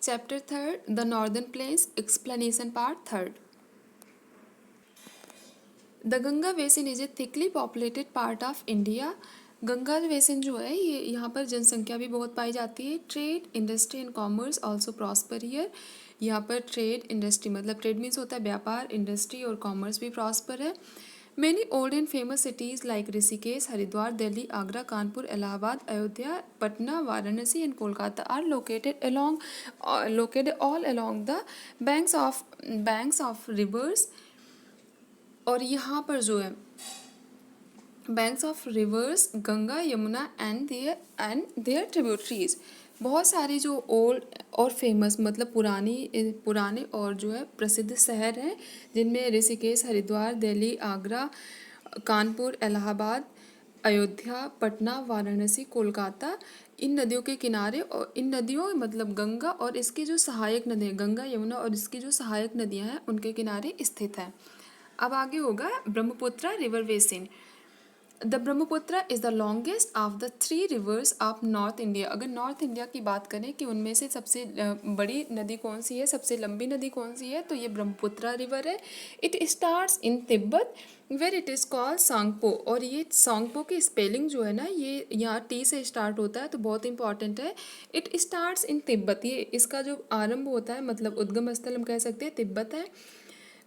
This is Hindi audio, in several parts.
Chapter 3, The Northern Plains, Explanation Part 3. The Ganga Basin is a thickly populated part of India. Ganga basin जो है ये यहाँ पर जनसंख्या भी बहुत पाई जाती है. Trade industry and commerce also prosper here. यहाँ पर ट्रेड इंडस्ट्री मतलब ट्रेड मीन्स होता है व्यापार, इंडस्ट्री और कॉमर्स भी प्रॉस्पर है. Many old and famous cities like Rishikesh, Haridwar, Delhi, Agra, Kanpur, Allahabad, Ayodhya, Patna, Varanasi, and Kolkata are located all along the banks of rivers. और यहाँ पर जो है banks of rivers Ganga Yamuna and their tributaries. बहुत सारे जो ओल्ड और फेमस मतलब पुराने और जो है प्रसिद्ध शहर हैं जिनमें ऋषिकेश, हरिद्वार, दिल्ली, आगरा, कानपुर, इलाहाबाद, अयोध्या, पटना, वाराणसी, कोलकाता, इन नदियों के किनारे और इन नदियों मतलब गंगा और इसकी जो सहायक नदियाँ गंगा यमुना और इसकी जो सहायक नदियाँ हैं उनके किनारे स्थित है. अब आगे होगा Brahmaputra river basin. The Brahmaputra is the longest of the 3 reverse of north India. अगर नॉर्थ इंडिया की बात करें कि उनमें से सबसे बड़ी नदी कौन सी है, सबसे लंबी नदी कौन सी है, तो ये ब्रह्मपुत्र रिवर है. It starts in Tibet where it is called Tsangpo. और ये सांगपो की स्पेलिंग जो है ना ये यहाँ टी से स्टार्ट होता है तो बहुत इंपॉर्टेंट है. It starts in Tibet. ये इसका जो आरंभ होता है मतलब उद्गम स्थल हम कह सकते हैं तिब्बत है.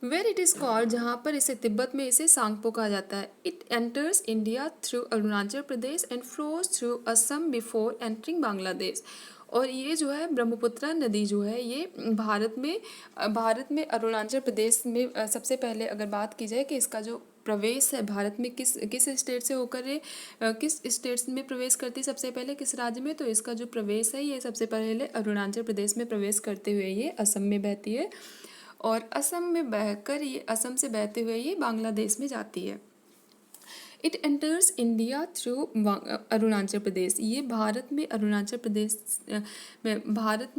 वेर इट इज़ कॉल्ड जहाँ पर इसे तिब्बत में इसे सांगपो कहा जाता है. It enters India through Arunachal Pradesh and flows through Assam before entering Bangladesh. और ये जो है ब्रह्मपुत्र नदी जो है ये भारत में अरुणाचल प्रदेश में सबसे पहले अगर बात की जाए कि इसका जो प्रवेश है भारत में किस स्टेट से होकर ये किस स्टेट्स में प्रवेश करती है सबसे पहले किस राज्य में, तो इसका जो प्रवेश है ये सबसे पहले अरुणाचल प्रदेश में प्रवेश करते हुए ये असम में बहती है और असम से बहते हुए ये बांग्लादेश में जाती है. It enters India through Arunachal Pradesh. ये भारत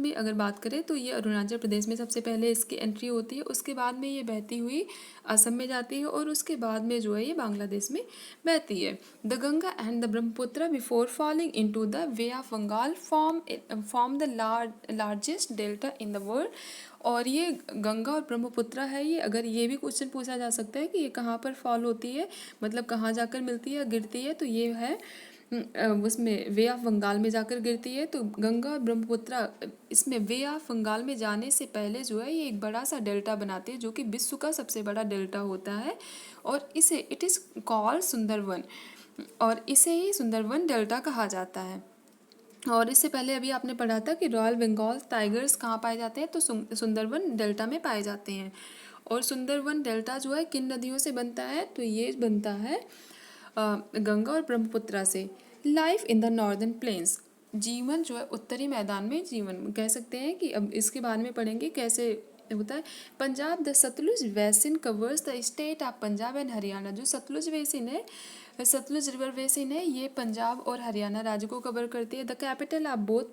में अगर बात करें तो ये अरुणाचल प्रदेश में सबसे पहले इसकी एंट्री होती है. उसके बाद में ये बहती हुई असम में जाती है और उसके बाद में जो है ये बांग्लादेश में बहती है. The Ganga and the Brahmaputra before falling into the bay of Bengal form the largest delta in the world. और ये गंगा और ब्रह्मपुत्र है ये अगर ये भी क्वेश्चन पूछा जा सकता है कि ये कहाँ पर फॉल होती है मतलब कहाँ जाकर मिलती है गिरती है, तो ये है उसमें वे ऑफ बंगाल में जाकर गिरती है. तो गंगा और ब्रह्मपुत्र इसमें वे ऑफ बंगाल में जाने से पहले जो है ये एक बड़ा सा डेल्टा बनाती है जो कि विश्व का सबसे बड़ा डेल्टा होता है और इसे इट इज़ कॉल्ड सुंदरवन और इसे ही सुंदरवन डेल्टा कहा जाता है. और इससे पहले अभी आपने पढ़ा था कि रॉयल बंगाल टाइगर्स कहाँ पाए जाते हैं, तो सुंदरवन डेल्टा में पाए जाते हैं. और सुंदरवन डेल्टा जो है किन नदियों से बनता है, तो ये बनता है गंगा और ब्रह्मपुत्र से. Life in the northern plains. जीवन जो है उत्तरी मैदान में जीवन कह सकते हैं कि अब इसके बारे में पढ़ेंगे कैसे होता है. Punjab the Sutlej basin covers the state of Punjab and Haryana. जो सतलुज बेसिन है सतलुज रिवर बेसिन है ये पंजाब और हरियाणा राज्य को कवर करती है. The capital of both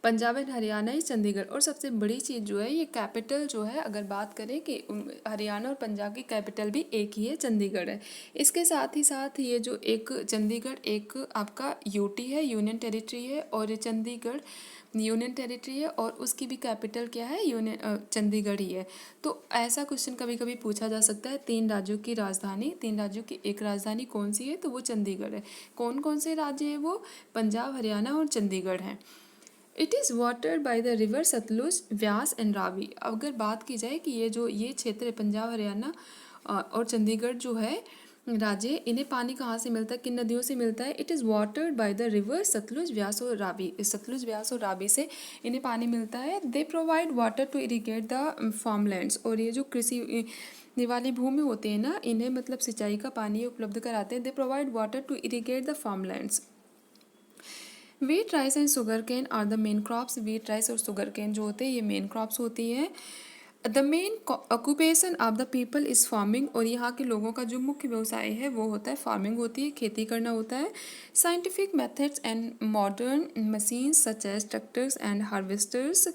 Punjab and Haryana ही चंडीगढ़. और सबसे बड़ी चीज़ जो है ये कैपिटल जो है अगर बात करें कि हरियाणा और पंजाब की कैपिटल भी एक ही है चंडीगढ़ है. इसके साथ ही ये जो एक चंडीगढ़ एक आपका यूटी है यूनियन टेरिटरी है और चंडीगढ़ यूनियन टेरिटरी है और उसकी भी कैपिटल क्या है यूनियन चंडीगढ़ ही है. तो ऐसा क्वेश्चन कभी कभी पूछा जा सकता है 3 राज्यों की एक राजधानी कौन सी है, तो वो चंडीगढ़ है. कौन कौन से राज्य हैं वो, पंजाब, हरियाणा और चंडीगढ़ हैं. It is watered by the river Sutlej, Beas and Ravi. अगर बात की जाए कि ये क्षेत्र है पंजाब, हरियाणा और चंडीगढ़ जो है राज्य इन्हें पानी कहाँ से मिलता है, किन नदियों से मिलता है. It is watered by the river Sutlej, Vyas और रावी. सतलुज, व्यास और रावी से इन्हें पानी मिलता है. They provide water to irrigate the farmlands. और ये जो कृषि वाली भूमि होती है ना इन्हें मतलब सिंचाई का पानी उपलब्ध कराते हैं. They provide water to irrigate the farmlands. Wheat, rice and sugar cane are the main crops. Wheat, rice और शुगर केन जो होते हैं ये मेन क्रॉप्स होती है. The main occupation of the people is farming. और यहाँ के लोगों का जो मुख्य व्यवसाय है वो होता है फार्मिंग होती है, खेती करना होता है. Scientific methods and modern machines such as tractors and harvesters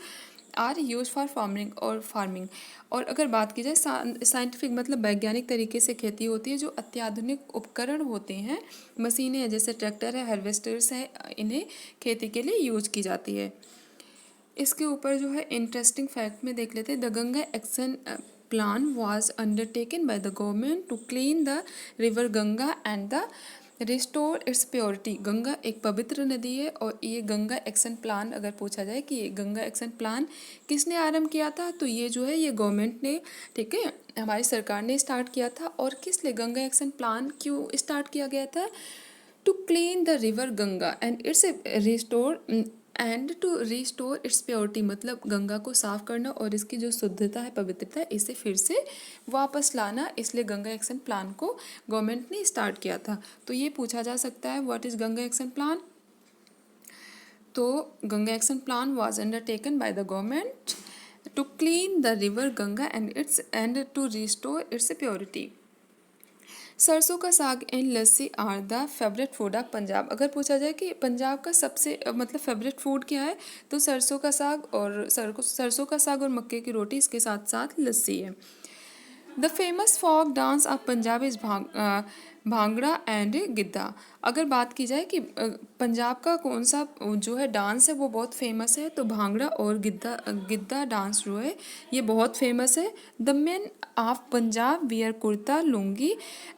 are use for farming. और अगर बात की जाए साइंटिफिक मतलब वैज्ञानिक तरीके से खेती होती है. जो अत्याधुनिक उपकरण होते हैं मशीनें हैं जैसे ट्रैक्टर है, हार्वेस्टर्स है, इन्हें खेती के लिए यूज की जाती है. इसके ऊपर जो है इंटरेस्टिंग फैक्ट में देख लेते हैं। The Ganga action plan was undertaken by the government to clean the river Ganga and the restore its purity. Ganga एक पवित्र नदी है और ये गंगा एक्शन प्लान, अगर पूछा जाए कि ये गंगा एक्शन प्लान किसने आरंभ किया था, तो ये जो है ये गवर्नमेंट ने, ठीक है, हमारी सरकार ने स्टार्ट किया था। और किस लिए गंगा एक्शन प्लान क्यों स्टार्ट किया गया था? To clean the river Ganga and its restore its purity, मतलब गंगा को साफ करना और इसकी जो शुद्धता है, पवित्रता है, इसे फिर से वापस लाना। इसलिए गंगा एक्शन प्लान को गवर्नमेंट ने स्टार्ट किया था। तो ये पूछा जा सकता है what is Ganga action plan. तो Ganga action plan was undertaken by the government to clean the river Ganga and to restore its purity. Sarson ka saag and lassi are the favourite food of Punjab. अगर पूछा जाए कि पंजाब का सबसे मतलब फेवरेट फूड क्या है, तो सरसों का साग, और सरसों का साग और मक्के की रोटी, इसके साथ साथ लस्सी है। The famous folk dance of Punjab is bhangra and giddha. अगर बात की जाए कि पंजाब का कौन सा जो है डांस है वो बहुत फेमस है, तो भांगड़ा और गिद्दा गिद्दा डांस जो है ये बहुत फेमस है। The main of Punjab wear kurta lungi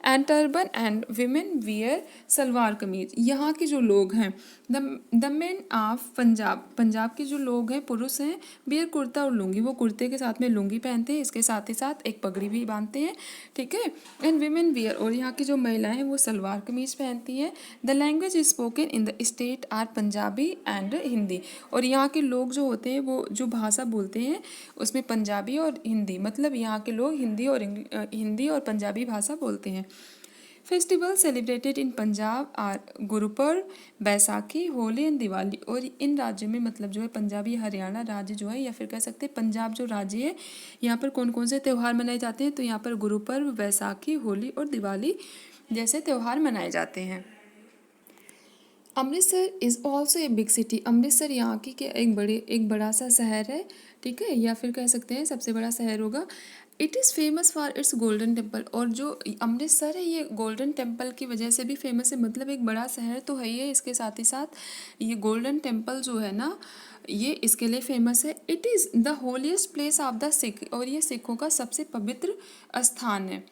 and turban and women wear salwar kameez. यहाँ के जो लोग हैं, the main of Punjab, Punjab के जो लोग हैं, पुरुष हैं, वियर कुर्ता और लुंगी, वो कुर्ते के साथ में लुंगी पहनते हैं, इसके साथ ही साथ एक पगड़ी भी बांधते हैं, ठीक है। एंड विमेन वियर, और यहाँ की जो महिलाएं हैं वो सलवार कमीज पहनती हैं। The language spoken in the state are Punjabi and Hindi, और यहाँ के लोग जो होते हैं वो जो भाषा बोलते हैं उसमें पंजाबी और हिंदी, मतलब यहाँ के लोग हिंदी और पंजाबी भाषा बोलते हैं। Festival celebrated in Punjab are Gurpurab, Baisakhi, Holi and Diwali. और इन राज्यों में मतलब जो है पंजाबी हरियाणा राज्य जो है, या फिर कह सकते हैं पंजाब जो राज्य है, यहाँ पर कौन कौन से त्यौहार मनाए जाते हैं, तो यहाँ पर गुरुपर्व, बैसाखी, होली और दिवाली जैसे त्यौहार मनाए जाते हैं। Amritsar is also a big city. Amritsar यहाँ की के एक बड़ा सा शहर है, ठीक है, या फिर कह सकते हैं सबसे बड़ा शहर होगा। It is famous for its golden temple, और जो अमृतसर है ये गोल्डन टेम्पल की वजह से भी फेमस है, मतलब एक बड़ा शहर तो है ही है, इसके साथ ही साथ ये गोल्डन टेम्पल जो है ना, ये इसके लिए फेमस है। It is the holiest place of the Sikh, और ये सिखों का सबसे पवित्र स्थान है।